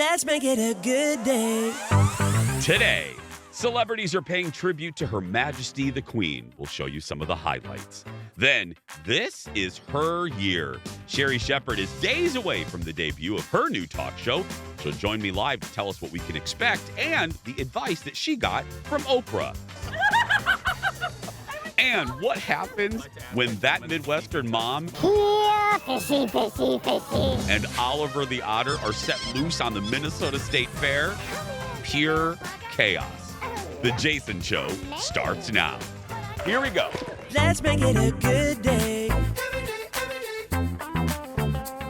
Let's make it a good day. Today, celebrities are paying tribute to Her Majesty the Queen. We'll show you some of the highlights. Then, this is her year. Sherri Shepherd is days away from the debut of her new talk show. She'll join me live to tell us what we can expect and the advice that she got from Oprah. And what happens when that Midwestern mom and Oliver the Otter are set loose on the Minnesota State Fair? Pure chaos. The Jason Show starts now. Here we go. Let's make it a good day.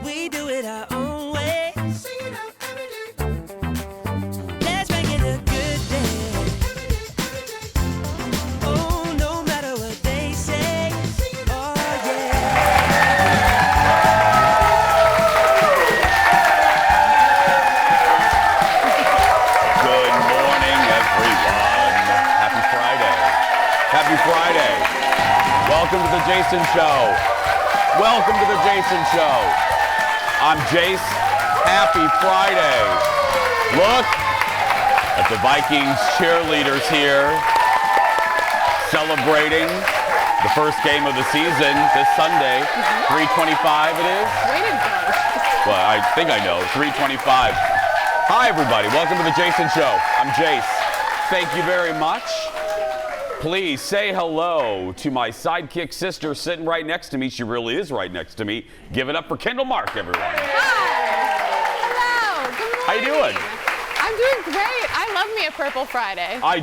We do it our own way. Let's make it a good day. Oh, no matter what they say. Oh, Good morning, everyone. Happy Friday. Happy Friday. Welcome to the Jason Show. Welcome to the Jason Show. I'm Jace. Happy Friday. Look at the Vikings cheerleaders here celebrating the first game of the season this Sunday. 3:25 it is? Well, I think I know. 3:25. Hi, everybody. Welcome to the Jason Show. I'm Jace. Thank you very much. Please say hello to my sidekick sister sitting right next to me. She really is right next to me. Give it up for Kendall Mark, everyone. Hi. Hello. Good morning. How you doing? I'm doing great. I love me a Purple Friday. I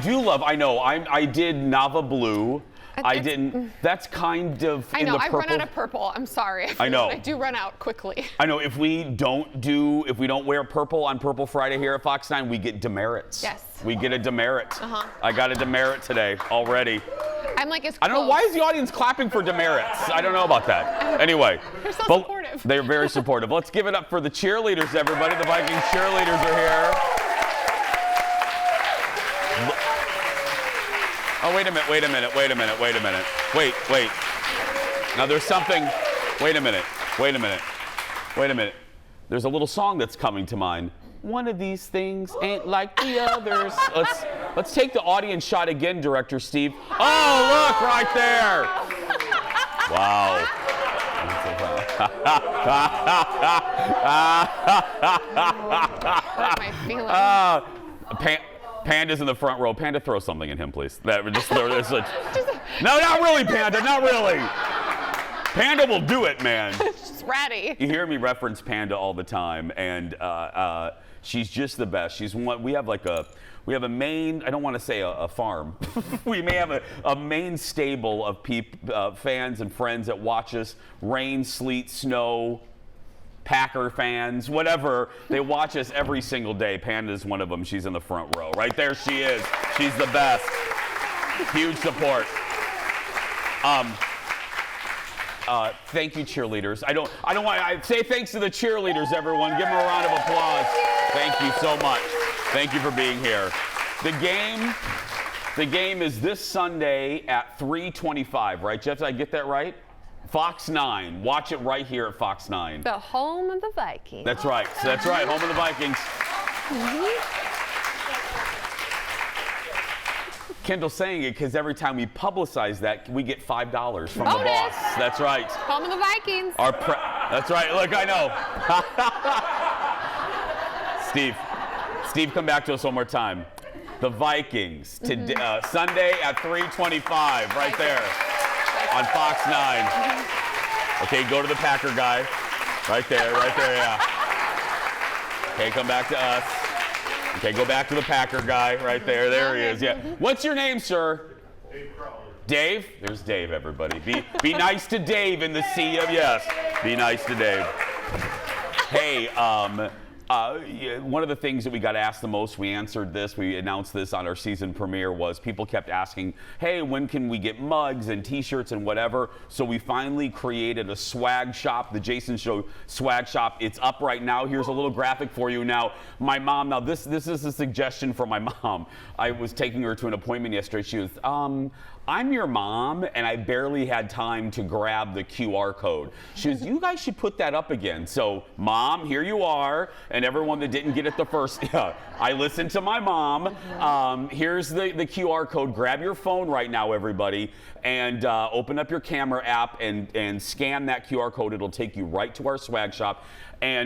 know. I did Nava Blue. I didn't. That's kind of I in know. the I purple. run out of purple. I'm sorry. I know. I do run out quickly. I know. If we don't wear purple on Purple Friday here at Fox 9, we get demerits. Yes. We get a demerit. Uh-huh. I got a demerit today already. I'm like, it's I don't know, close. why is the audience clapping for demerits? I don't know about that. Anyway. They're so supportive. They're very supportive. Let's give it up for the cheerleaders, everybody. The Vikings cheerleaders are here. Oh, wait a minute. Wait. Now there's something, wait a minute. There's a little song that's coming to mind. One of these things ain't like the others. Let's take the audience shot again, Director Steve. Oh, look, right there. Wow. Hurt my feelings. Panda's in the front row. Panda, throw something at him, please. No, not really, Panda. Not really. Panda will do it, man. She's ratty. You hear me reference Panda all the time, and she's just the best. She's one. We have a main. I don't want to say a farm. We may have a main stable of fans and friends that watch us. Rain, sleet, snow. Packer fans, whatever, they watch us every single day. Panda's one of them. She's in the front row. Right there she is. She's the best. Huge support. Thank you, cheerleaders. I say thanks to the cheerleaders, everyone. Give them a round of applause. Thank you so much. Thank you for being here. The game is this Sunday at 3:25, right, Jeff? Did I get that right? Fox 9. Watch it right here at Fox 9. The home of the Vikings. That's right. That's right. Home of the Vikings. Kendall's saying it because every time we publicize that, we get $5 from the boss. That's right. Home of the Vikings. That's right. Look, I know. Steve, come back to us one more time. The Vikings. Sunday at 3:25, right there. On Fox 9. Okay, go to the Packer guy. Right there, yeah. Okay, come back to us. Okay, go back to the Packer guy. Right there, there he is, yeah. What's your name, sir? Dave Crowley. Dave? There's Dave, everybody. Be nice to Dave in the sea of yes. Be nice to Dave. Hey, one of the things that we got asked the most, we announced this on our season premiere, was people kept asking, hey, when can we get mugs and t-shirts and whatever? So we finally created a swag shop, the Jason Show swag shop. It's up right now. Here's a little graphic for you. Now, my mom, this is a suggestion from my mom. I was taking her to an appointment yesterday. She was, I'm your mom, and I barely had time to grab the QR code. She goes, you guys should put that up again. So, Mom, here you are. and everyone that didn't get it the first, yeah, I listened to my mom. Here's the QR code. Grab your phone right now, everybody, and open up your camera app and scan that QR code. It'll take you right to our swag shop.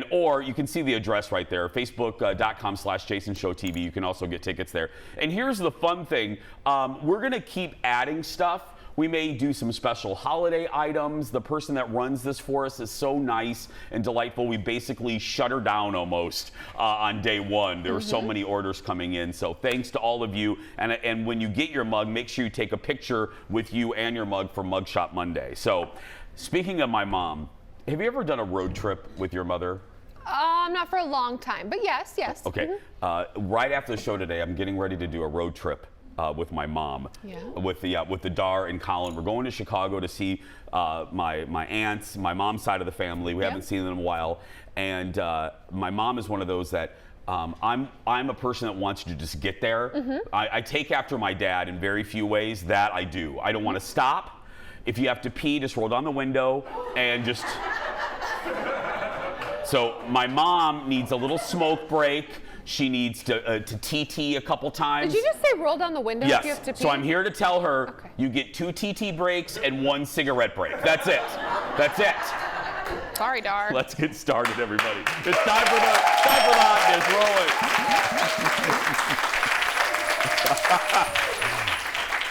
Or you can see the address right there, facebook.com/JasonShowTV. You can also get tickets there. And here's the fun thing. We're going to keep adding stuff. We may do some special holiday items. The person that runs this for us is so nice and delightful. We basically shut her down almost on day one. There were so many orders coming in. So thanks to all of you. And when you get your mug, make sure you take a picture with you and your mug for Mug Shop Monday. So speaking of my mom, have you ever done a road trip with your mother? Not for a long time, but yes. Okay. Right after the show today, I'm getting ready to do a road trip with my mom. Yeah. With the Dar and Colin. We're going to Chicago to see my aunts, my mom's side of the family. We haven't seen them in a while. And my mom is one of those that I'm a person that wants you to just get there. I take after my dad in very few ways. That I do. I don't want to stop. If you have to pee, just roll down the window and just... So my mom needs a little smoke break. She needs to TT a couple times. Did you just say roll down the window yes. if you have to pee? So I'm here to tell her you get 2 TT breaks and 1 cigarette break. That's it. That's it. Sorry, Dar. Let's get started, everybody. It's time for the hotness. Roll it.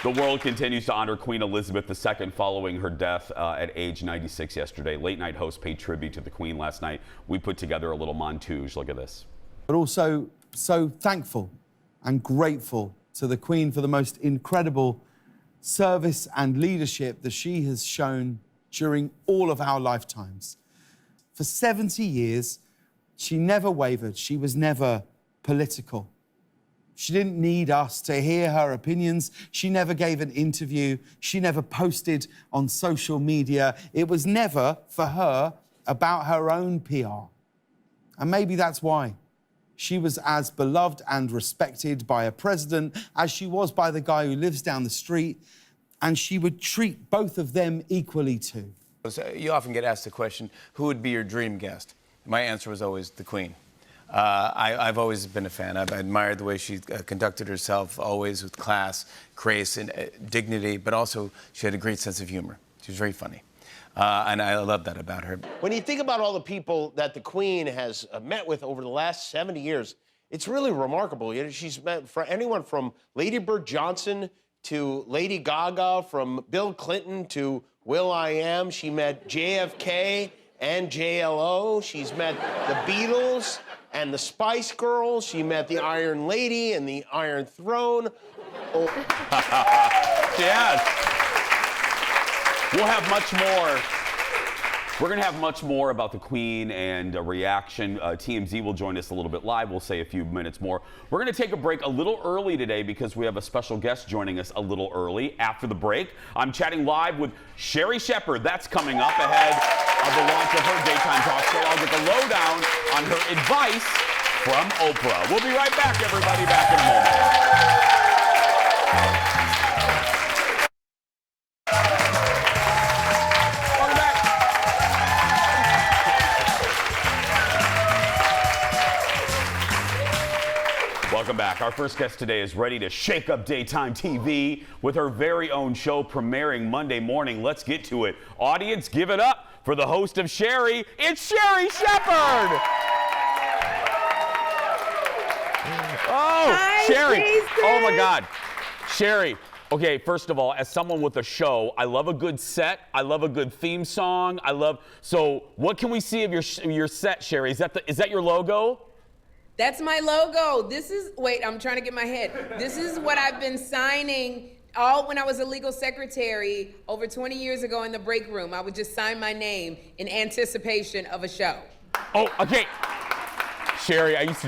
The world continues to honor Queen Elizabeth II following her death at age 96 yesterday. Late night hosts paid tribute to the Queen last night. We put together a little montage. Look at this. But also so thankful and grateful to the Queen for the most incredible service and leadership that she has shown during all of our lifetimes. For 70 years, she never wavered. She was never political. She didn't need us to hear her opinions. She never gave an interview. She never posted on social media. It was never, for her, about her own PR. And maybe that's why she was as beloved and respected by a president as she was by the guy who lives down the street, and she would treat both of them equally too. You often get asked the question, who would be your dream guest? My answer was always the Queen. I've always been a fan. I've admired the way she conducted herself, always with class, grace, and dignity, but also she had a great sense of humor. She was very funny. And I love that about her. When you think about all the people that the Queen has met with over the last 70 years, it's really remarkable. You know, she's met for anyone from Lady Bird Johnson to Lady Gaga, from Bill Clinton to will.i.am. She met JFK and JLO. She's met the Beatles and the Spice Girls. She met the Iron Lady and the Iron Throne. Oh. Yes. We'll have much more. We're going to have much more about the Queen and a reaction. TMZ will join us a little bit live. We'll say a few minutes more. We're going to take a break a little early today because we have a special guest joining us a little early after the break. I'm chatting live with Sherri Shepherd. That's coming up ahead of the launch of her daytime talk show. I'll get the lowdown on her advice from Oprah. We'll be right back, everybody. Back in a moment. Welcome back. Our first guest today is ready to shake up daytime TV with her very own show premiering Monday morning. Let's get to it. Audience, give it up for the host of Sherri. It's Sherri Shepherd. Oh, Hi, Sherri. Jason. Oh my God. Sherri. Okay, first of all, as someone with a show, I love a good set. I love a good theme song. So what can we see of your set, Sherri? Is that your logo? That's my logo. Wait, I'm trying to get my head. This is what I've been signing all when I was a legal secretary over 20 years ago in the break room. I would just sign my name in anticipation of a show. Oh, okay. Sherri, I used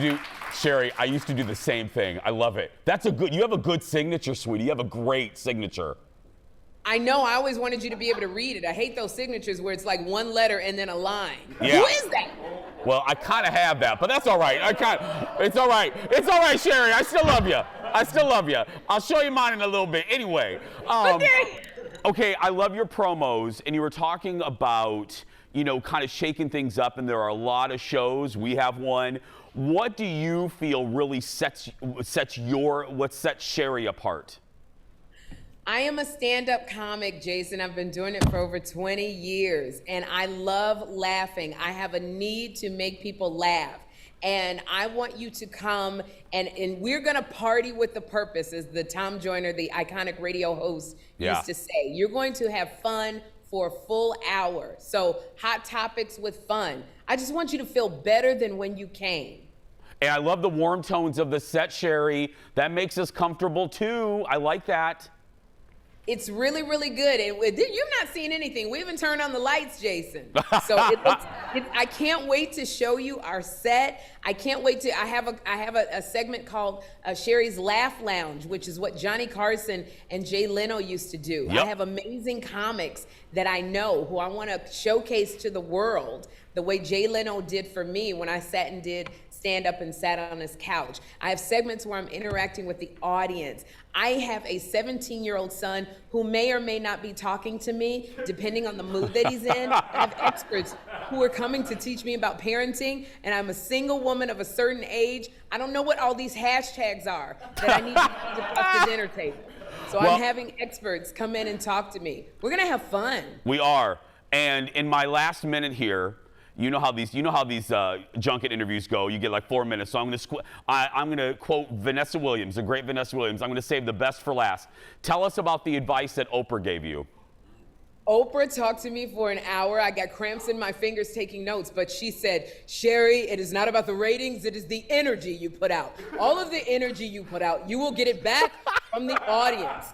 to do the same thing. I love it. You have a good signature, sweetie. You have a great signature. I know, I always wanted you to be able to read it. I hate those signatures where it's like one letter and then a line. Yeah. Who is that? Well, I kind of have that, but that's all right. It's all right. It's all right, Sherri. I still love you. I'll show you mine in a little bit. Anyway. Okay, I love your promos, and you were talking about, kind of shaking things up, and there are a lot of shows. We have one. What do you feel really sets Sherri apart? I am a stand-up comic, Jason. I've been doing it for over 20 years, and I love laughing. I have a need to make people laugh. And I want you to come, and we're gonna party with the purpose, as the Tom Joyner, the iconic radio host, used to say. You're going to have fun for a full hour. So hot topics with fun. I just want you to feel better than when you came. And I love the warm tones of the set, Sherri. That makes us comfortable too. I like that. It's really, really good. And you've not seen anything. We haven't turned on the lights, Jason. So I can't wait to show you our set. I can't wait to. I have a segment called Sherri's Laugh Lounge, which is what Johnny Carson and Jay Leno used to do. Yep. I have amazing comics that I know who I want to showcase to the world the way Jay Leno did for me when I sat and did stand up and sat on his couch. I have segments where I'm interacting with the audience. I have a 17-year-old son who may or may not be talking to me, depending on the mood that he's in. I have experts who are coming to teach me about parenting, and I'm a single woman of a certain age. I don't know what all these hashtags are that I need to put at the dinner table. So I'm having experts come in and talk to me. We're gonna have fun. We are. And in my last minute here, you know how these junket interviews go. You get like 4 minutes. So I'm gonna quote Vanessa Williams, the great Vanessa Williams. I'm gonna save the best for last. Tell us about the advice that Oprah gave you. Oprah talked to me for an hour. I got cramps in my fingers taking notes, but she said, Sherri, it is not about the ratings, it is the energy you put out. All of the energy you put out, you will get it back from the audience.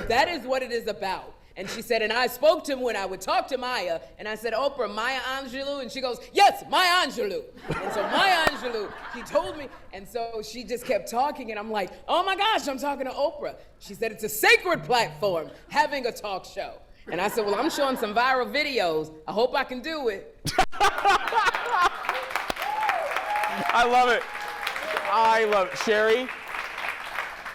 That is what it is about. And she said, and I spoke to him when I would talk to Maya, and I said, Oprah, Maya Angelou? And she goes, yes, Maya Angelou. And so Maya Angelou, she told me, and so she just kept talking, and I'm like, oh my gosh, I'm talking to Oprah. She said, it's a sacred platform, having a talk show. And I said, well, I'm showing some viral videos. I hope I can do it. I love it. I love it.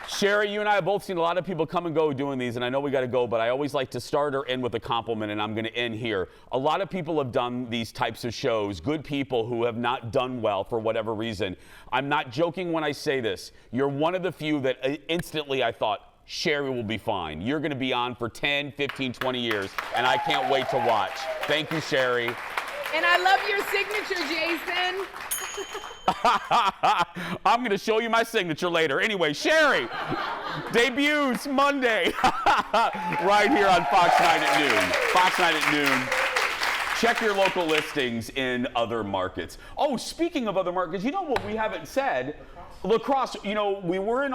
Sherri, you and I have both seen a lot of people come and go doing these, and I know we got to go, but I always like to start or end with a compliment, and I'm going to end here. A lot of people have done these types of shows, good people who have not done well for whatever reason. I'm not joking when I say this. You're one of the few that instantly I thought, Sherri will be fine. You're going to be on for 10, 15, 20 years, and I can't wait to watch. Thank you, Sherri. And I love your signature, Jason. I'm going to show you my signature later. Anyway, Sherri debuts Monday right here on Fox 9 at noon. Fox 9 at noon. Check your local listings in other markets. Oh, speaking of other markets, you know what we haven't said? Lacrosse, you know, we were in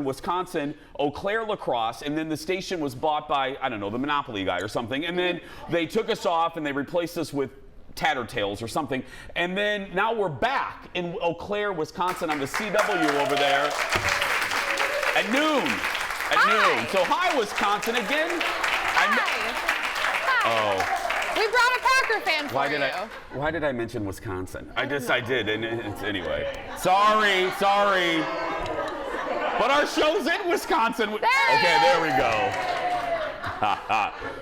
Wisconsin, Eau Claire Lacrosse, and then the station was bought by, I don't know, the Monopoly guy or something, and then they took us off and they replaced us with Tattertails or something, and then now we're back in Eau Claire, Wisconsin on the CW over there at noon. Noon. So hi, Wisconsin again. Hi. Oh. We brought a Packer fan for you. Why did I mention Wisconsin? I did, and it's anyway. Sorry. But our show's in Wisconsin. There we go.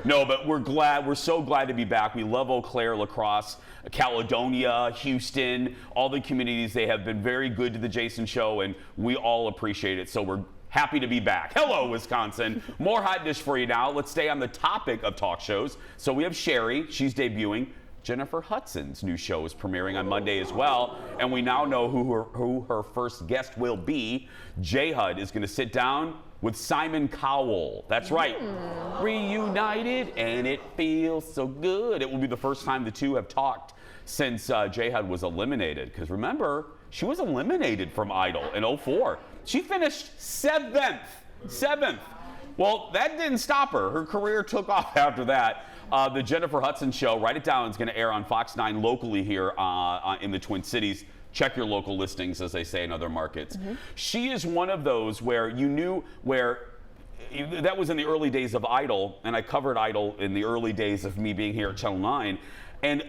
No, but we're so glad to be back. We love Eau Claire Lacrosse, Caledonia, Houston, all the communities. They have been very good to the Jason Show, and we all appreciate it. So we're happy to be back. Hello, Wisconsin. More hot dish for you now. Let's stay on the topic of talk shows. So we have Sherri. She's debuting. Jennifer Hudson's new show is premiering on Monday as well. And we now know who her first guest will be. J-Hud is going to sit down with Simon Cowell. That's right. Reunited, and it feels so good. It will be the first time the two have talked since J-Hud was eliminated. Because remember, she was eliminated from Idol in 2004. She finished 7th. Well, that didn't stop her. Her career took off after that. The Jennifer Hudson show, write it down, is going to air on Fox 9 locally here in the Twin Cities. Check your local listings, as they say in other markets. She is one of those where that was in the early days of Idol, and I covered Idol in the early days of me being here at Channel 9. And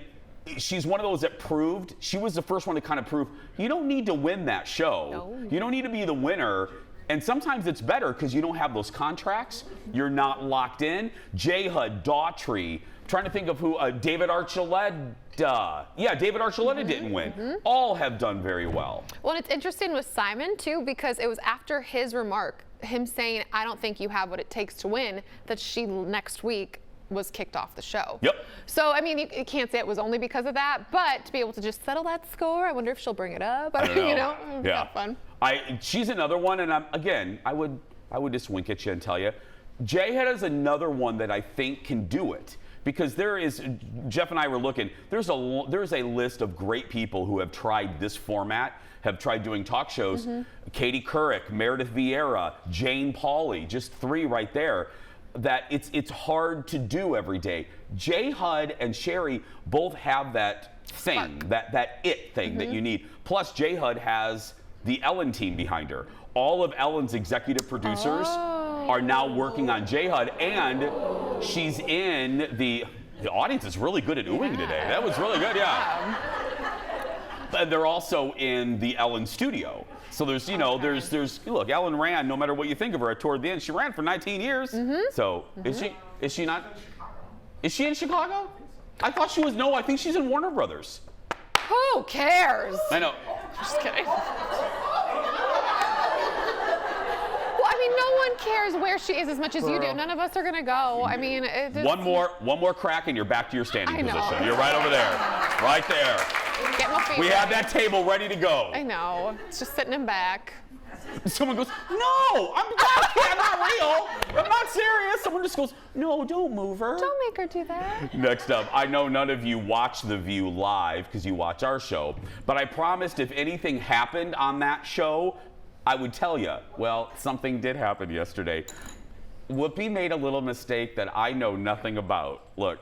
she's one of those that proved, she was the first one to kind of prove, you don't need to win that show. No. You don't need to be the winner. And sometimes it's better because you don't have those contracts. You're not locked in. J-Hud, Daughtry, trying to think of who, David Archuleta, Yeah, David Archuleta didn't win. All have done very well. Well, and it's interesting with Simon, too, because it was after his remark, him saying, I don't think you have what it takes to win, that she next week was kicked off the show. Yep. So, I mean, you can't say it was only because of that, but to be able to just settle that score, I wonder if she'll bring it up. I don't know. You know, Yeah. fun. She's another one, and I would just wink at you and tell you, J-Head is another one that I think can do it. Because Jeff and I were looking, there's a list of great people who have tried this format, have tried doing talk shows. Katie Couric, Meredith Vieira, Jane Pauley, just 3 right there. That it's hard to do every day. J. Hud and Sherri both have that thing, that it thing that you need. Plus, J. Hud has the Ellen team behind her. All of Ellen's executive producers are now working on J. Hud, and she's in the audience is really good at oohing today. That was really good, yeah. And they're also in the Ellen studio. So there's, look, Ellen ran, no matter what you think of her, toward the end, she ran for 19 years. So is she not, is she in Chicago? I thought she was, no, I think she's in Warner Brothers. Who cares? I know. Just kidding. Well, I mean, no one cares where she is as much as you do. None of us are gonna go. I mean, it just, one more crack and you're back to your standing I know. position. You're right over there, right there. Get my feet We ready. have that table ready to go. I know. It's just sitting in back. Someone goes, no, I'm not real. I'm not serious. Someone just goes, no, don't move her. Don't make her do that. Next up, I know none of you watch The View live because you watch our show, but I promised if anything happened on that show, I would tell you. Well, something did happen yesterday. Whoopi made a little mistake that I know nothing about. Look.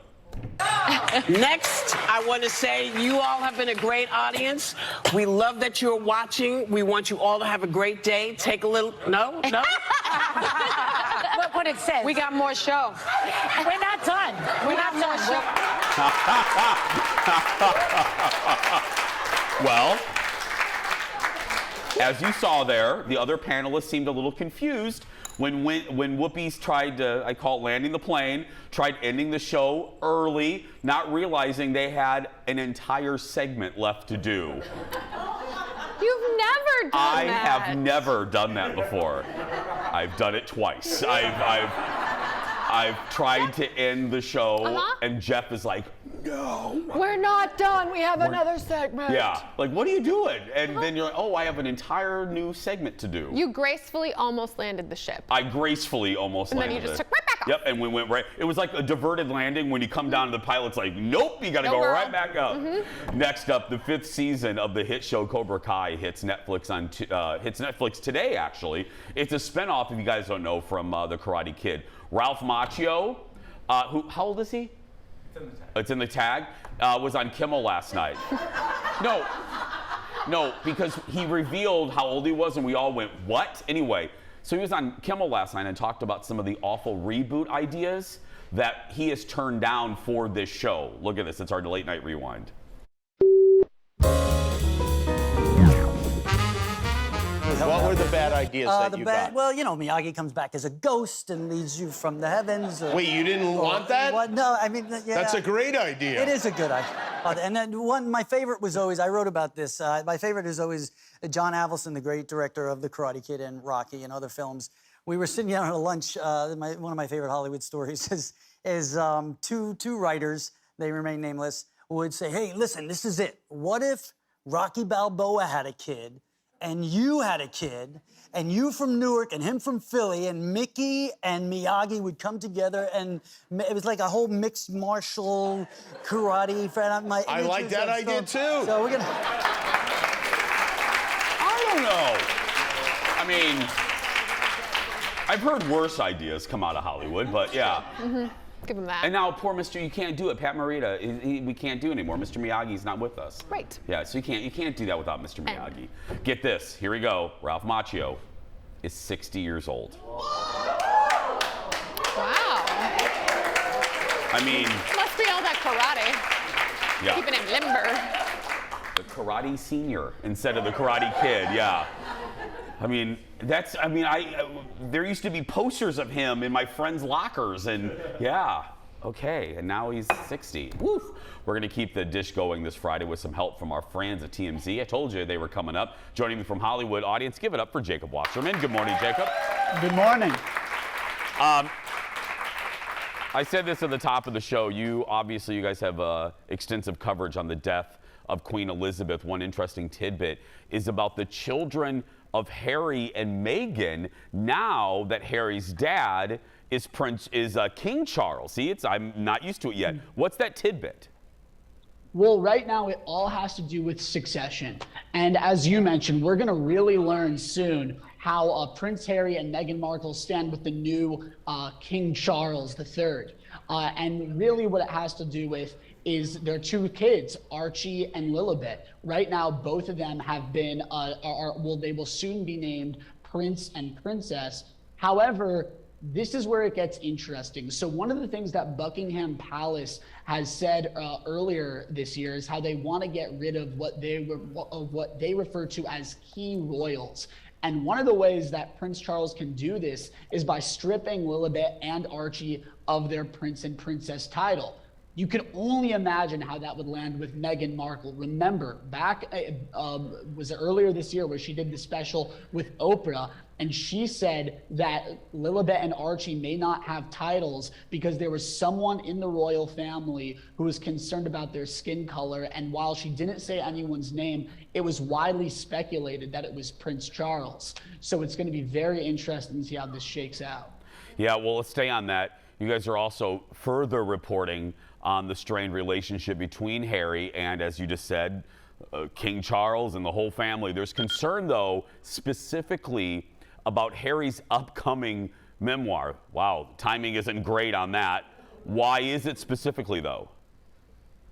Next, I want to say you all have been a great audience. We love that you're watching. We want you all to have a great day. Take a little, no? Look what it says. We got more show. We're not done. We got more show. Well, as you saw there, the other panelists seemed a little confused when Whoopi's tried to, I call it landing the plane, tried ending the show early, not realizing they had an entire segment left to do. You've never done I that. have never done that before. I've done it twice. I've tried to end the show, and Jeff is like, no. We're not done. We have another segment. Yeah, like, what are you doing? And then you're like, oh, I have an entire new segment to do. You gracefully almost landed the ship. I gracefully almost landed And then you just it. took right back off. Yep, and we went right. It was like a diverted landing when you come down to the pilot's like, nope, you got to No, go girl. right back up. Next up, the 5th season of the hit show Cobra Kai hits Netflix hits Netflix today. Actually, it's a spinoff, if you guys don't know, from the Karate Kid. Ralph Macchio, how old is he? It's in the tag. Was on Kimmel last night. No, because he revealed how old he was, and we all went, what? Anyway, so he was on Kimmel last night and talked about some of the awful reboot ideas that he has turned down for this show. Look at this. It's our late night rewind. What were the bad ideas that you got? Well, you know, Miyagi comes back as a ghost and leads you from the heavens. Wait, you didn't want that? What? No, I mean, yeah. That's a great idea. It is a good idea. And then my favorite was always, I wrote about this, my favorite is always John Avildsen, the great director of The Karate Kid and Rocky and other films. We were sitting down at a lunch, one of my favorite Hollywood stories is two writers, they remain nameless, would say, hey, listen, this is it. What if Rocky Balboa had a kid, and you had a kid, and you from Newark and him from Philly, and Mickey and Miyagi would come together, and it was like a whole mixed martial karate. I like that idea too. So we're gonna. I don't know. I mean, I've heard worse ideas come out of Hollywood, but yeah. Give him that. And now poor Mr. You can't do it. Pat Morita, we can't do anymore. Mr. Miyagi's not with us. Right. Yeah, so you can't do that without Mr. Miyagi. Get this. Here we go. Ralph Macchio is 60 years old. Wow. I mean, Must be all that karate. yeah. Keeping him limber. The Karate Senior instead of the Karate Kid. Yeah. I mean, there used to be posters of him in my friends' lockers, and yeah. Okay, and now he's 60. Woof. We're going to keep the dish going this Friday with some help from our friends at TMZ. I told you they were coming up. Joining me from Hollywood, audience, give it up for Jacob Wasserman. Good morning, Jacob. Good morning. I said this at the top of the show. You guys have extensive coverage on the death of Queen Elizabeth. One interesting tidbit is about the children of Harry and Meghan now that Harry's dad is King Charles. See, I'm not used to it yet. What's that tidbit? Well, right now it all has to do with succession. And as you mentioned, we're going to really learn soon how Prince Harry and Meghan Markle stand with the new King Charles III. And really what it has to do with is their two kids, Archie and Lilibet. Right now, both of them have been, they will soon be named Prince and Princess. However, this is where it gets interesting. So one of the things that Buckingham Palace has said earlier this year is how they want to get rid of what they refer to as key royals. And one of the ways that Prince Charles can do this is by stripping Lilibet and Archie of their Prince and Princess title. You can only imagine how that would land with Meghan Markle. Remember, back was it earlier this year where she did the special with Oprah, and she said that Lilibet and Archie may not have titles because there was someone in the royal family who was concerned about their skin color, and while she didn't say anyone's name, it was widely speculated that it was Prince Charles. So it's going to be very interesting to see how this shakes out. Yeah, well, let's stay on that. You guys are also further reporting on the strained relationship between Harry and, as you just said, King Charles and the whole family. There's concern, though, specifically about Harry's upcoming memoir. Wow, timing isn't great on that. Why is it specifically, though?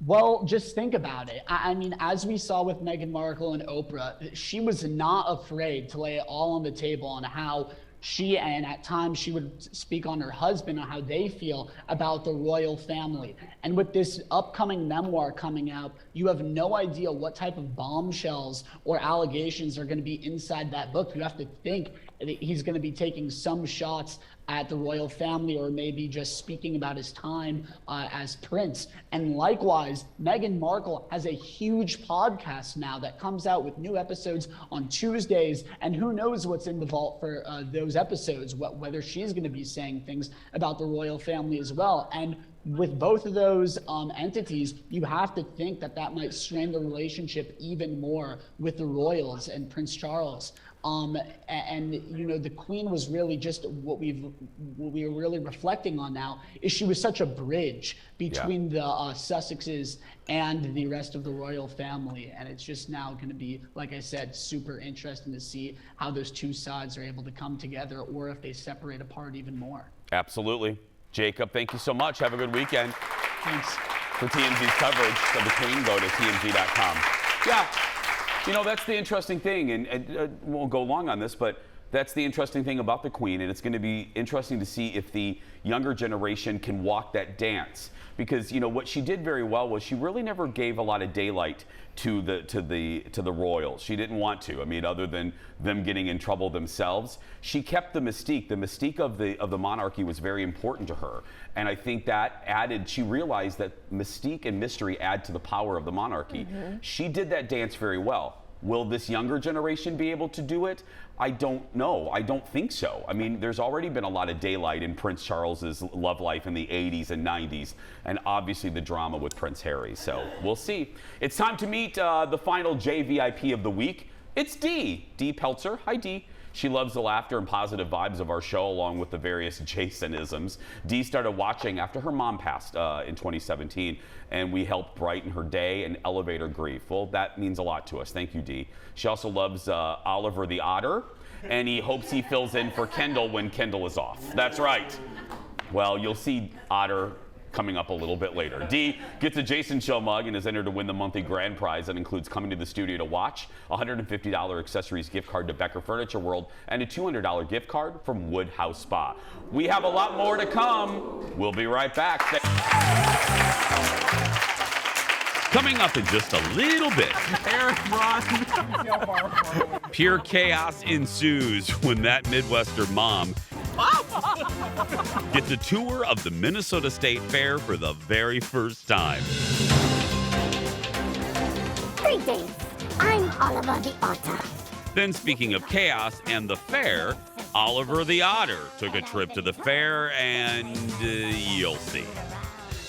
Well, just think about it. I mean, as we saw with Meghan Markle and Oprah, she was not afraid to lay it all on the table on how and at times she would speak on her husband on how they feel about the royal family. And with this upcoming memoir coming out, you have no idea what type of bombshells or allegations are going to be inside that book. You have to think that he's going to be taking some shots at the royal family, or maybe just speaking about his time as prince. And likewise, Meghan Markle has a huge podcast now that comes out with new episodes on Tuesdays, and who knows what's in the vault for those episodes, whether she's going to be saying things about the royal family as well. And with both of those entities, you have to think that that might strain the relationship even more with the royals and Prince Charles. And you know, the Queen was really just what we are really reflecting on now is she was such a bridge between the Sussexes and the rest of the royal family. And it's just now going to be, like I said, super interesting to see how those two sides are able to come together, or if they separate apart even more. Absolutely. Jacob, thank you so much. Have a good weekend. Thanks. For TMZ's coverage of the Queen, go to TMZ.com. Yeah. You know, that's the interesting thing, and won't go long on this, but that's the interesting thing about the Queen, and it's going to be interesting to see if the younger generation can walk that dance. Because, you know, what she did very well was she really never gave a lot of daylight to the royals. She didn't want to. I mean, other than them getting in trouble themselves, she kept the mystique. The mystique of the monarchy was very important to her, and I think that added. She realized that mystique and mystery add to the power of the monarchy. Mm-hmm. She did that dance very well. Will this younger generation be able to do it? I don't know. I don't think so. I mean, there's already been a lot of daylight in Prince Charles's love life in the 80s and 90s, and obviously the drama with Prince Harry. So we'll see. It's time to meet the final JVIP of the week. It's Dee Peltzer. Hi, Dee. She loves the laughter and positive vibes of our show, along with the various Jasonisms. Dee started watching after her mom passed in 2017, and we helped brighten her day and elevate her grief. Well, that means a lot to us. Thank you, Dee. She also loves Oliver the Otter, and he hopes he fills in for Kendall when Kendall is off. That's right. Well, you'll see Otter coming up a little bit later. Dee gets a Jason Show mug and is entered to win the monthly grand prize that includes coming to the studio to watch, a $150 accessories gift card to Becker Furniture World, and a $200 gift card from Woodhouse Spa. We have a lot more to come. We'll be right back. Coming up in just a little bit. Pure chaos ensues when that Midwestern mom Get the tour of the Minnesota State Fair for the very first time. Greetings. I'm Oliver the Otter. Then, speaking of chaos and the fair, Oliver the Otter took a trip to the fair, and you'll see.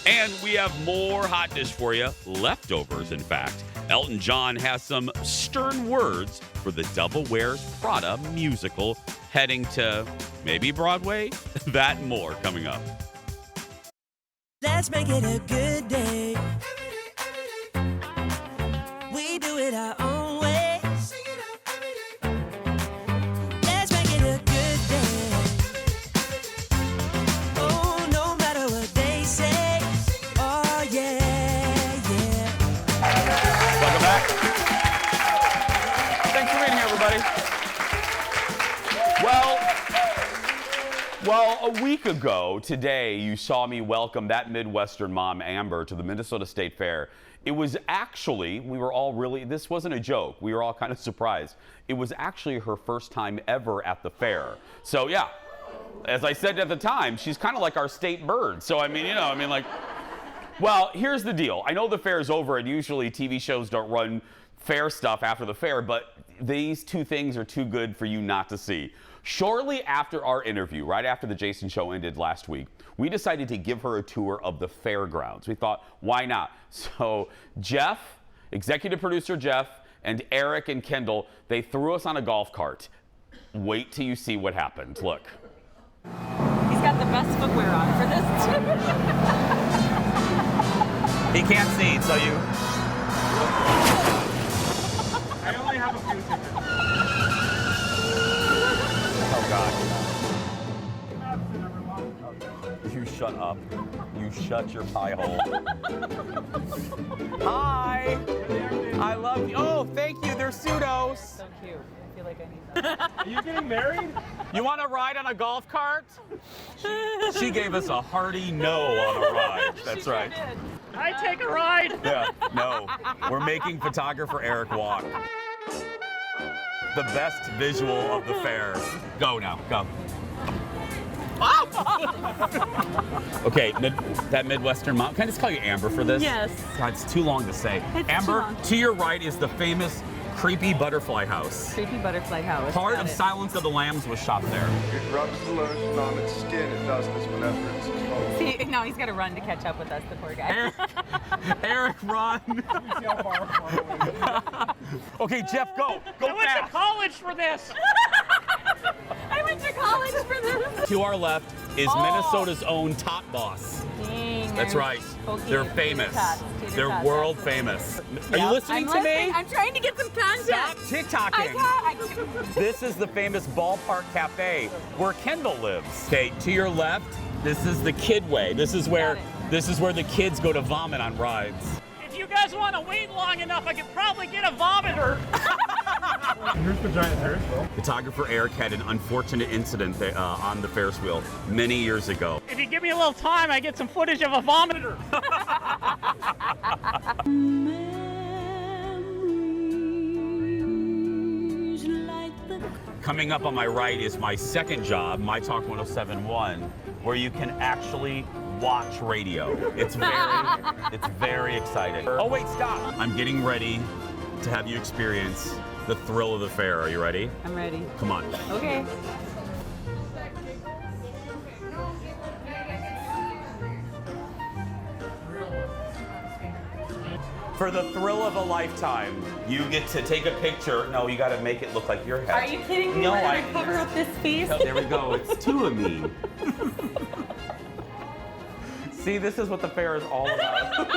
And we have more hot dish for you, leftovers, in fact. Elton John has some stern words for the Devil Wears Prada musical heading to maybe Broadway. That and more coming up. Let's make it a good day. We do it our own way. Let's make it a good day. Oh, no matter what they say. Oh, yeah, yeah. Welcome back. Thanks for being here, everybody. Well, a week ago today, you saw me welcome that Midwestern mom, Amber, to the Minnesota State Fair. It was actually, this wasn't a joke. We were all kind of surprised. It was actually her first time ever at the fair. So yeah, as I said at the time, she's kind of like our state bird. So well, here's the deal. I know the fair's over and usually TV shows don't run fair stuff after the fair, but these two things are too good for you not to see. Shortly after our interview, right after the Jason show ended last week, we decided to give her a tour of the fairgrounds. We thought, why not? So Jeff, executive producer Jeff, and Eric and Kendall, they threw us on a golf cart. Wait till you see what happened. Look. He's got the best footwear on for this too. He can't see, so you... I only have a few tickets. Oh, God. You shut up. You shut your pie hole. Hi. I love you. Oh, thank you. They're pseudos. So cute. I feel like I need them. Are you getting married? You want to ride on a golf cart? She gave us a hearty no on a ride. That's right. Did. I take a ride. Yeah, no. We're making photographer Eric walk. The best visual of the fair. Go now, go. Okay, that Midwestern mom. Can I just call you Amber for this? Yes. God, it's too long to say. It's Amber, too long. to your right is the famous Creepy Butterfly House. Creepy Butterfly House. Part Got of it. Silence of the Lambs was shot there. It rubs the lotion on its skin. It does this whenever it's exposed. See, now he's got to run to catch up with us, the poor guy. Eric, run. Okay, Jeff, go. Go I went to college for this. I went to college for this. To our left is Minnesota's own Top Boss. Dang, That's right. They're famous. They're tots. world famous. Are you listening to me? I'm trying to get some content. Stop TikToking. I This is the famous Ballpark Cafe where Kendall lives. Okay, to your left, this is the Kidway. This is where the kids go to vomit on rides. If you guys want to wait long enough, I could probably get a vomiter. Here's the giant Ferris wheel. Photographer Eric had an unfortunate incident on the Ferris wheel many years ago. If you give me a little time, I get some footage of a vomiter. Coming up on my right is my second job, My Talk 1071, where you can actually watch radio. It's very exciting. Oh wait, stop. I'm getting ready to have you experience the thrill of the fair. Are you ready? I'm ready. Come on. Okay. For the thrill of a lifetime, you get to take a picture. No, you got to make it look like your head. Are you kidding me? No, We're gonna cover up this face. Oh, there we go. It's two of me. See, this is what the fair is all about.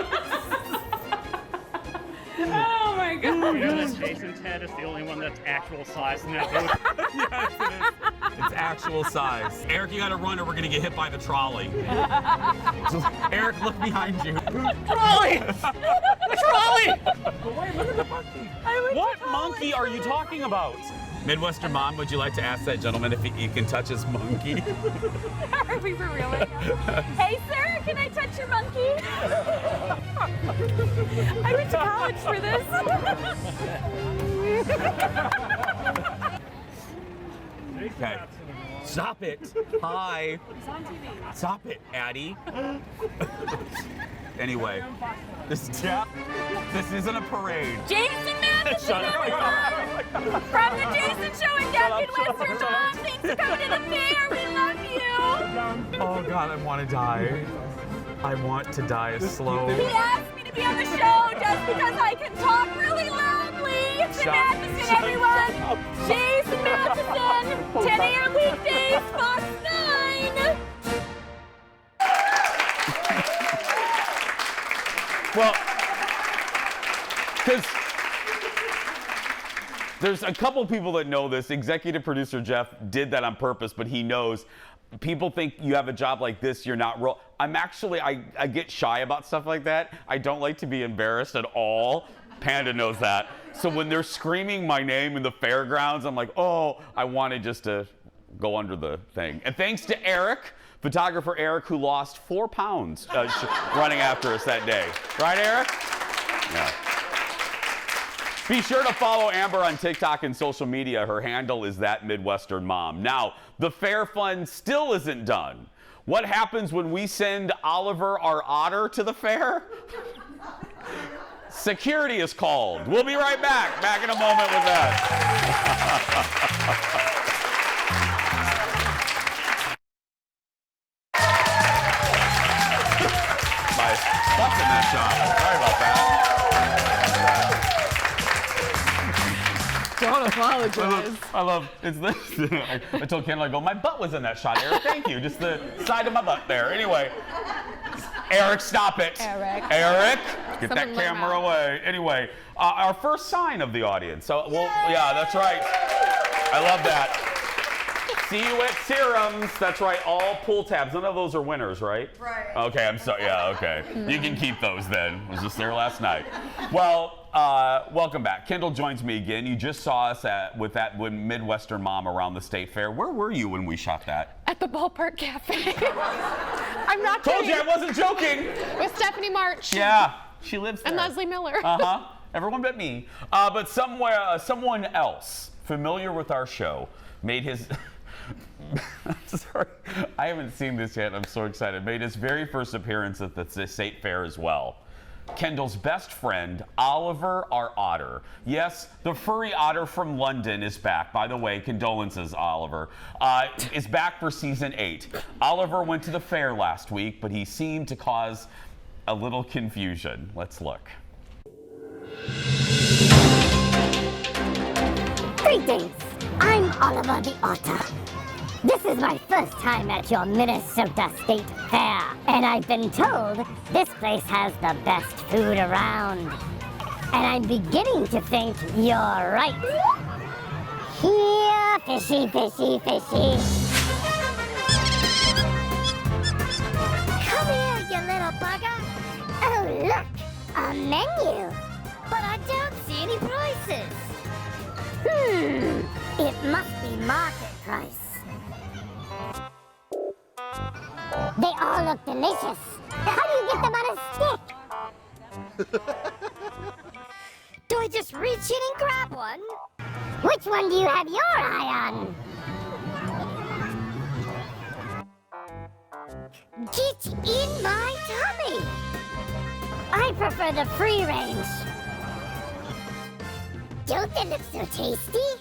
Oh my God. You know that Jason's head is the only one that's actual size in that booth. Yes, it is. It's actual size. Eric, you gotta run or we're gonna get hit by the trolley. Eric, look behind you. Trolley! The trolley! Wait, look at the monkey. What monkey are you talking about? Midwestern Mom, would you like to ask that gentleman if he can touch his monkey? Are we for real right now? Hey, sir, can I touch your monkey? I went to college for this. Okay. Stop it. Hi. It's on TV. Stop it, Addie. Anyway, this isn't a parade. Jason Matheson, everyone! From the Jason Show and Down Midwestern Mom, thanks for coming to the fair. We love you. Oh God, I want to die. I want to die a slow. He asked me to be on the show just because I can talk really loudly. Jason Matheson, everyone! Jason Matheson, 10 a.m. weekdays, Fox 9. Well, because there's a couple people that know this. Executive producer Jeff did that on purpose, but he knows. People think you have a job like this, you're not real. I'm actually, I get shy about stuff like that. I don't like to be embarrassed at all. Panda knows that. So when they're screaming my name in the fairgrounds, I'm like, oh, I wanted just to go under the thing. And thanks to Eric, photographer Eric, who lost 4 pounds running after us that day. Right, Eric? Yeah. Be sure to follow Amber on TikTok and social media. Her handle is that Midwestern Mom. Now, the fair fun still isn't done. What happens when we send Oliver, our otter, to the fair? Security is called. We'll be right back. Back in a moment with that. Butt's in that shot. Sorry about that. Don't apologize. I love it's this. I told Kendall, I go, my butt was in that shot, Eric. Thank you. Just the side of my butt there. Anyway, Eric, stop it. Eric, get that camera away. Anyway, our first sign of the audience. So, well, yeah, that's right. I love that. See you at Serums. That's right. All pull tabs. None of those are winners, right? Right. Okay, I'm sorry. Yeah, okay. You can keep those then. I was just there last night. Well, welcome back. Kendall joins me again. You just saw us with that Midwestern Mom around the state fair. Where were you when we shot that? At the Ballpark Cafe. I'm not Told kidding. you I wasn't joking. With Stephanie March. Yeah, she lives there. And Leslie Miller. Uh-huh. Everyone but me. But someone else familiar with our show made his... Sorry, I haven't seen this yet. I'm so excited. Made his very first appearance at the state fair as well. Kendall's best friend, Oliver, our otter. Yes, the furry otter from London is back. By the way, condolences, Oliver. Is back for season 8. Oliver went to the fair last week, but he seemed to cause a little confusion. Let's look. Greetings. I'm Oliver the Otter. This is my first time at your Minnesota State Fair, and I've been told this place has the best food around. And I'm beginning to think you're right. Here, fishy, fishy, fishy. Come here, you little bugger. Oh, look, a menu. But I don't see any prices. It must be market price. They all look delicious. How do you get them on a stick? Do I just reach in and grab one? Which one do you have your eye on? Get in my tummy! I prefer the free range. Don't they look so tasty?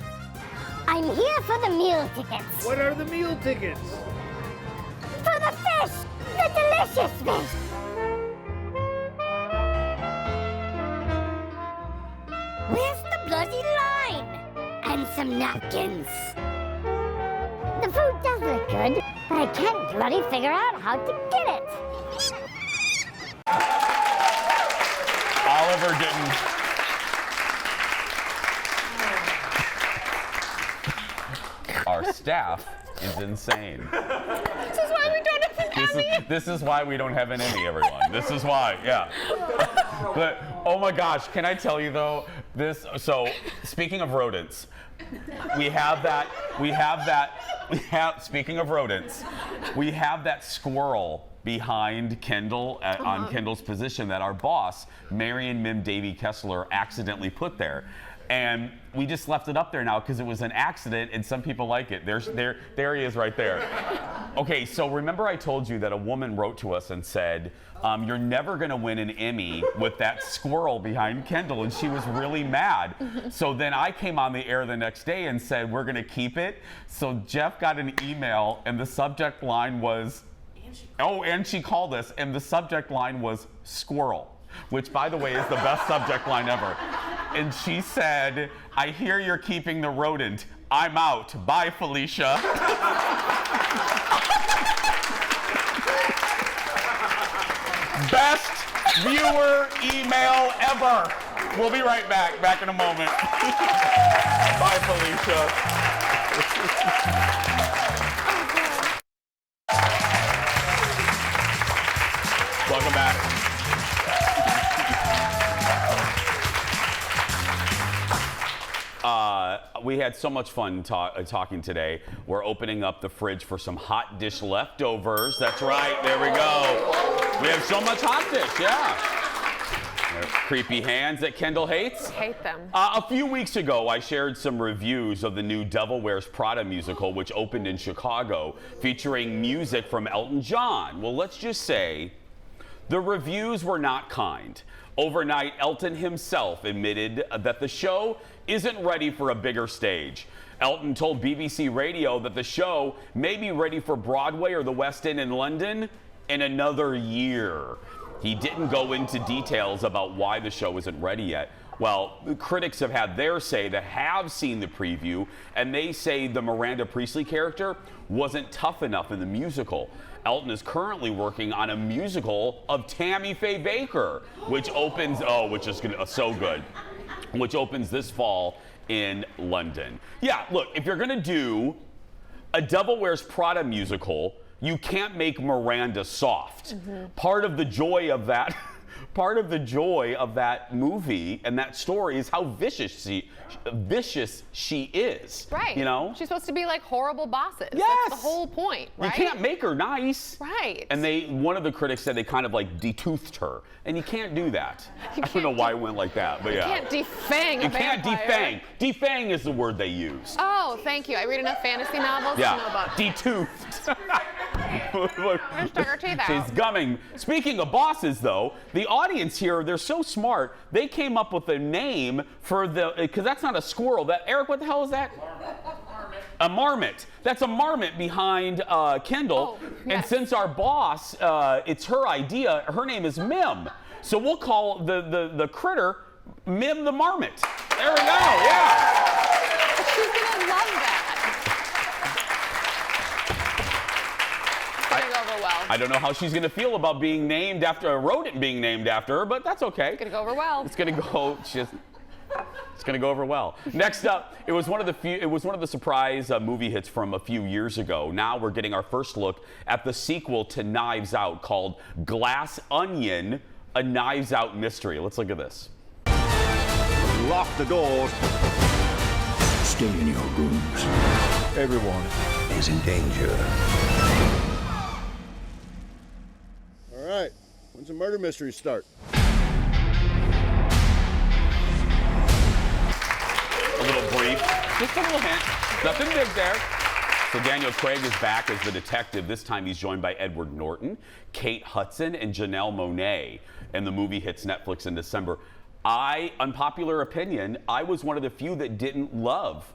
I'm here for the meal tickets. What are the meal tickets? For the fish! The delicious fish! Where's the bloody line? And some napkins. The food does look good, but I can't bloody figure out how to get it. Oliver didn't. Our staff is insane. This is why we don't have an Emmy. This is why we don't have an Emmy, everyone. This is why, yeah. But, oh my gosh, can I tell you though, so speaking of rodents, speaking of rodents, we have that squirrel behind Kendall on Kendall's position that our boss, Marion Mim Davy Kessler, accidentally put there. And we just left it up there now because it was an accident and some people like it. There he is right there. Okay, so remember I told you that a woman wrote to us and said, you're never gonna win an Emmy with that squirrel behind Kendall, and she was really mad. So then I came on the air the next day and said, we're gonna keep it. So Jeff got an email and the subject line was, and she called us, and the subject line was squirrel, which by the way is the best subject line ever. And she said, I hear you're keeping the rodent. I'm out. Bye, Felicia. Best viewer email ever. We'll be right back. Back in a moment. Bye, Felicia. Welcome back. We had so much fun talking today. We're opening up the fridge for some hot dish leftovers. That's right, there we go. We have so much hot dish, yeah. Creepy hands that Kendall hates. Hate them. A few weeks ago, I shared some reviews of the new Devil Wears Prada musical, which opened in Chicago, featuring music from Elton John. Well, let's just say the reviews were not kind. Overnight, Elton himself admitted that the show isn't ready for a bigger stage. Elton told BBC Radio that the show may be ready for Broadway or the West End in London in another year. He didn't go into details about why the show isn't ready yet. Well, critics have had their say that have seen the preview, and they say the Miranda Priestley character wasn't tough enough in the musical. Elton is currently working on a musical of Tammy Faye Baker, which opens, which is so good, which opens this fall in London. Yeah, look, if you're gonna do a Devil Wears Prada musical, you can't make Miranda soft. Part of the joy of that movie and that story is how vicious she is. Right. You know? She's supposed to be like horrible bosses. Yes. That's the whole point, right? You can't make her nice. Right. And one of the critics said they kind of like detoothed her. And you can't do that. I don't know why it went like that, but yeah. You can't defang You a can't vampire. Defang is the word they use. Oh, thank you. I read enough fantasy novels to know about detoothed. Just took her teeth out. She's gumming. Speaking of bosses, though, the audience here, they're so smart. They came up with a name for because that's not a squirrel. Eric, what the hell is that? A marmot. That's a marmot behind Kendall. Oh, and yes. since our boss, it's her idea, her name is Mim. So we'll call the critter Mim the Marmot. There we go, yeah. She's gonna love that. It's gonna go over well. I don't know how she's gonna feel about being named after a rodent being named after her, but that's okay. It's gonna go over well. It's gonna go. It's gonna go over well. Next up, it was one of the surprise movie hits from a few years ago. Now we're getting our first look at the sequel to Knives Out called Glass Onion: A Knives Out Mystery. Let's look at this. Lock the doors. Stay in your rooms. Everyone Is in danger. All right. When's the murder mystery start? A little brief, just a little hint. Nothing big there. So Daniel Craig is back as the detective. This time he's joined by Edward Norton, Kate Hudson, and Janelle Monáe. And the movie hits Netflix in December. Unpopular opinion, I was one of the few that didn't love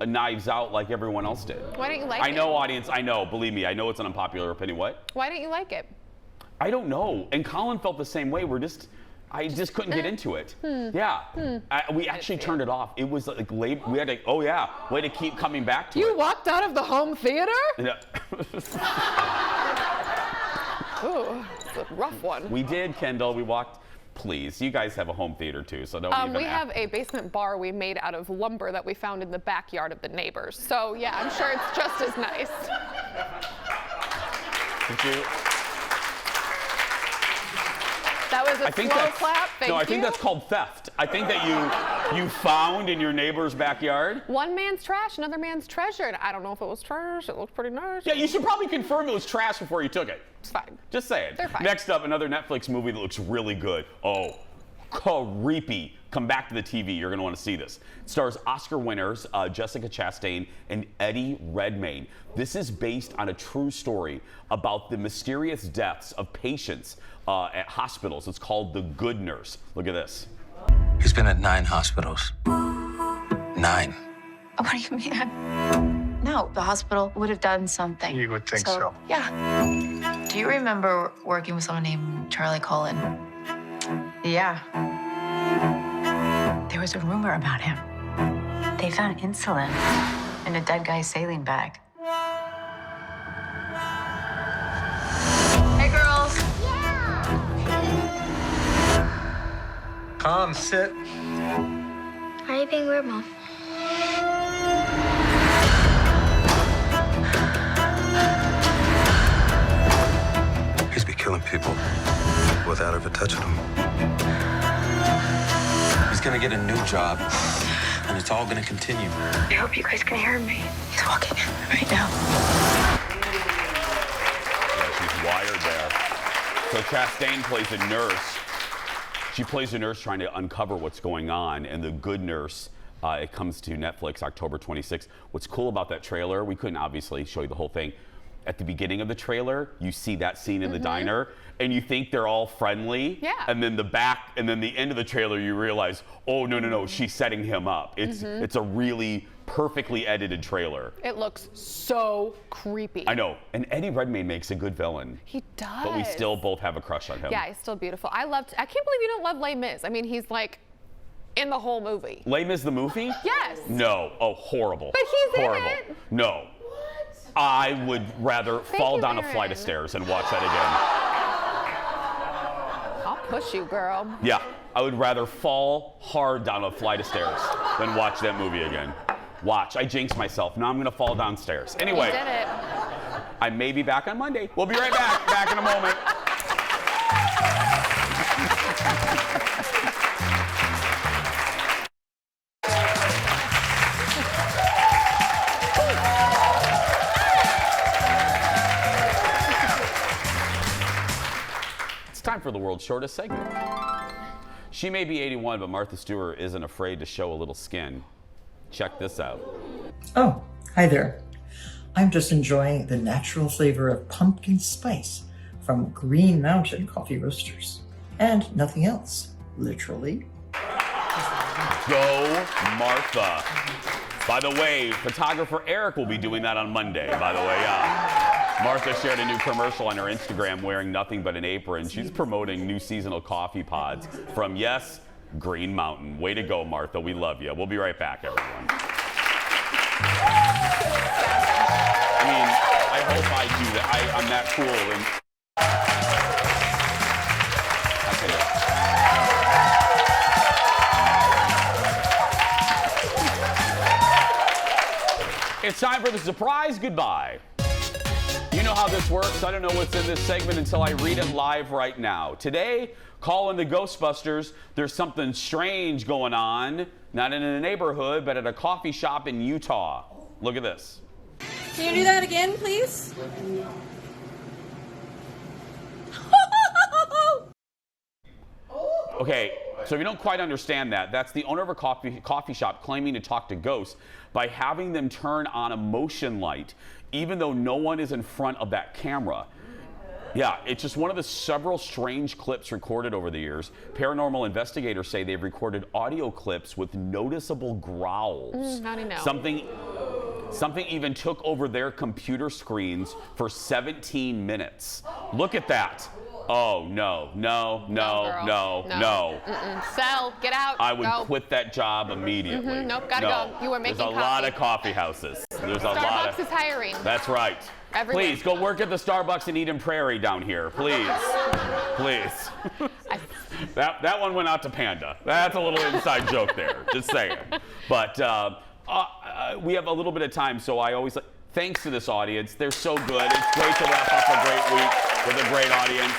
a Knives Out like everyone else did. Why don't you like it? I know, audience, I know. Believe me, I know it's an unpopular opinion. What? Why don't you like it? I don't know. And Colin felt the same way. I just couldn't get into it. Yeah. We actually turned it off. It was like late. We had to, way to keep coming back to it. You walked out of the home theater? Yeah. Ooh, it's a rough one. We did, Kendall. We walked. Please, you guys have a home theater too, so don't even we have a basement bar we made out of lumber that we found in the backyard of the neighbors. So yeah, I'm sure it's just as nice. Did you? That was a slow clap. Thank you. No, I think that's called theft. I think that you found in your neighbor's backyard. One man's trash, another man's treasure. And I don't know if it was trash. It looked pretty nice. Yeah, you should probably confirm it was trash before you took it. It's fine. Just saying. They're fine. Next up, another Netflix movie that looks really good. Oh, creepy come back to the TV. You're going to want to see this. It stars Oscar winners Jessica Chastain and Eddie Redmayne. This is based on a true story about the mysterious deaths of patients at hospitals. It's called The Good Nurse. Look at this. He's been at 9 hospitals. 9. What do you mean? No, the hospital would have done something. You would think so. Yeah. Do you remember working with someone named Charlie Cullen? Yeah. There was a rumor about him. They found insulin in a dead guy's saline bag. Hey, girls. Come, sit. Why are you being weird, Mom? He's been killing people without ever touching them. He's gonna get a new job, and it's all gonna continue. I hope you guys can hear me. He's walking right now. She's wired there. So Chastain plays a nurse. She plays a nurse trying to uncover what's going on, and The Good Nurse, it comes to Netflix October 26th. What's cool about that trailer, we couldn't obviously show you the whole thing. At the beginning of the trailer, you see that scene in the diner, and you think they're all friendly. Yeah. And then the end of the trailer, you realize, oh, no, she's setting him up. It's a really perfectly edited trailer. It looks so creepy. I know. And Eddie Redmayne makes a good villain. He does. But we still both have a crush on him. Yeah, he's still beautiful. I can't believe you don't love Les Mis. I mean, he's like in the whole movie. Les Mis the movie? Yes. No. Oh, horrible. But he's horrible. in it. No. I would rather fall down a flight of stairs and watch that again. I'll push you, girl. Yeah, I would rather fall hard down a flight of stairs than watch that movie again. Watch, I jinxed myself. Now I'm gonna fall downstairs. Anyway, You did it. I may be back on Monday. We'll be right back. Back in a moment. Time for the world's shortest segment. She may be 81, but Martha Stewart isn't afraid to show a little skin. Check this out. Oh, hi there. I'm just enjoying the natural flavor of pumpkin spice from Green Mountain Coffee Roasters. And nothing else, literally. Go, Martha. By the way, photographer Eric will be doing that on Monday, by the way, yeah. Martha shared a new commercial on her Instagram wearing nothing but an apron. She's promoting new seasonal coffee pods from, yes, Green Mountain. Way to go, Martha. We love you. We'll be right back, everyone. I mean, I hope I do that. I'm that cool. And it's time for the surprise goodbye. You know how this works. I don't know what's in this segment until I read it live right now. Today, call in the Ghostbusters. There's something strange going on, not in a neighborhood, but at a coffee shop in Utah. Look at this. Can you do that again, please? Okay, so if you don't quite understand that, that's the owner of a coffee shop claiming to talk to ghosts by having them turn on a motion light, even though no one is in front of that camera. Yeah, it's just one of the several strange clips recorded over the years. Paranormal investigators say they've recorded audio clips with noticeable growls. How do you know? Something even took over their computer screens for 17 minutes. Look at that. Oh, no. Sell, get out. I would go. quit that job immediately. Nope, gotta go. You were making There's a lot of coffee houses. Starbucks is hiring. That's right. Everywhere. Please go work at the Starbucks in Eden Prairie down here. Please. Please. That one went out to Panda. That's a little inside joke there. Just saying. But we have a little bit of time, so I always like, thanks to this audience. They're so good. It's great to wrap up a great week with a great audience.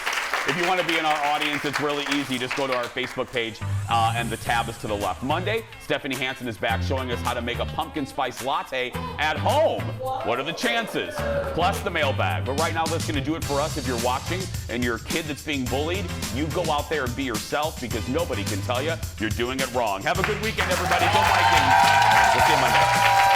If you want to be in our audience, it's really easy. Just go to our Facebook page, and the tab is to the left. Monday, Stephanie Hansen is back showing us how to make a pumpkin spice latte at home. What are the chances? Plus the mailbag. But right now, that's going to do it for us. If you're watching and you're a kid that's being bullied, you go out there and be yourself, because nobody can tell you you're doing it wrong. Have a good weekend, everybody. Go Vikings. We'll see you Monday.